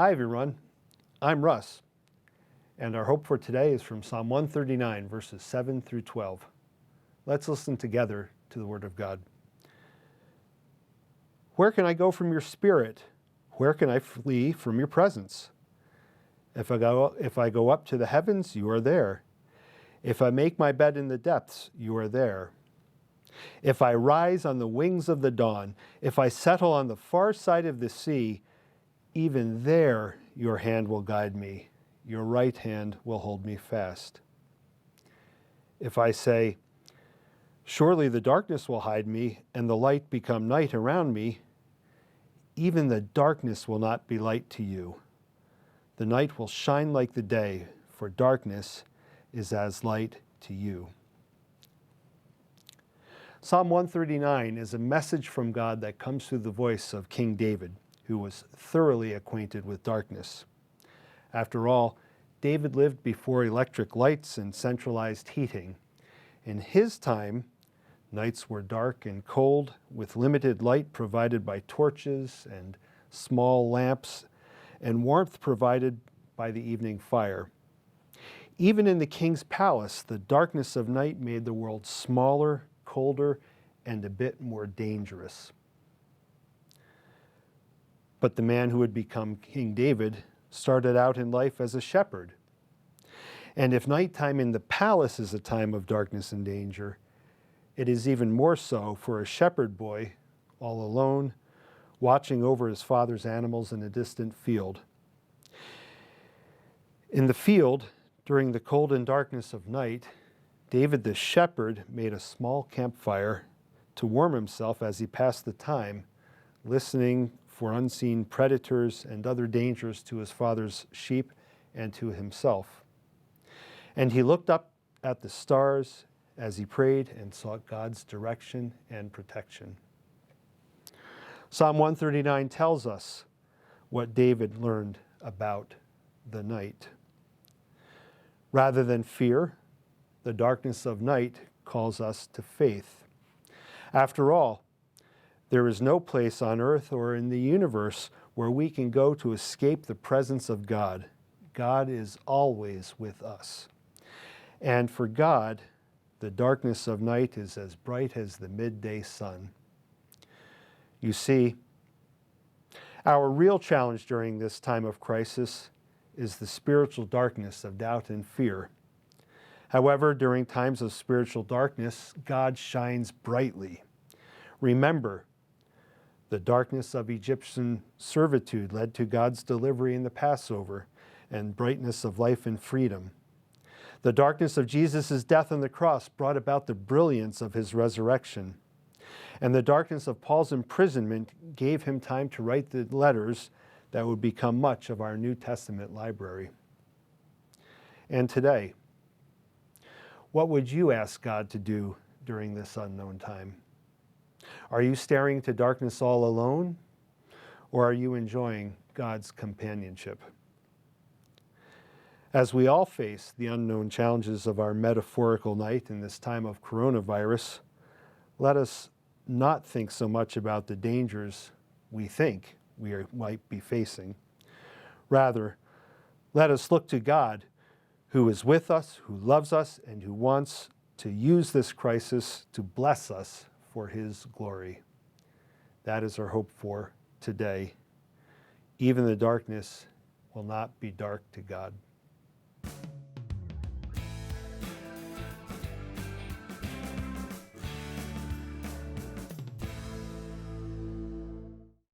Hi everyone, I'm Russ, and our hope for today is from Psalm 139, verses 7 through 12. Let's listen together to the Word of God. Where can I go from your spirit? Where can I flee from your presence? If I go up to the heavens, you are there. If I make my bed in the depths, you are there. If I rise on the wings of the dawn, if I settle on the far side of the sea, even there your hand will guide me, your right hand will hold me fast. If I say, surely the darkness will hide me, and the light become night around me, even the darkness will not be light to you. The night will shine like the day, for darkness is as light to you. Psalm 139 is a message from God that comes through the voice of King David, who was thoroughly acquainted with darkness. After all, David lived before electric lights and centralized heating. In his time, nights were dark and cold, with limited light provided by torches and small lamps, and warmth provided by the evening fire. Even in the king's palace, the darkness of night made the world smaller, colder, and a bit more dangerous. But the man who would become King David started out in life as a shepherd. And if nighttime in the palace is a time of darkness and danger, it is even more so for a shepherd boy, all alone, watching over his father's animals in a distant field. In the field, during the cold and darkness of night, David the shepherd made a small campfire to warm himself as he passed the time, listening for unseen predators and other dangers to his father's sheep and to himself. And he looked up at the stars as he prayed and sought God's direction and protection. Psalm 139 tells us what David learned about the night. Rather than fear, the darkness of night calls us to faith. After all, there is no place on earth or in the universe where we can go to escape the presence of God. God is always with us. And for God, the darkness of night is as bright as the midday sun. You see, our real challenge during this time of crisis is the spiritual darkness of doubt and fear. However, during times of spiritual darkness, God shines brightly. Remember, the darkness of Egyptian servitude led to God's delivery in the Passover and brightness of life and freedom. The darkness of Jesus' death on the cross brought about the brilliance of his resurrection. And the darkness of Paul's imprisonment gave him time to write the letters that would become much of our New Testament library. And today, what would you ask God to do during this unknown time? Are you staring into darkness all alone, or are you enjoying God's companionship? As we all face the unknown challenges of our metaphorical night in this time of coronavirus, let us not think so much about the dangers we think we might be facing. Rather, let us look to God, who is with us, who loves us, and who wants to use this crisis to bless us for his glory. That is our hope for today. Even the darkness will not be dark to God.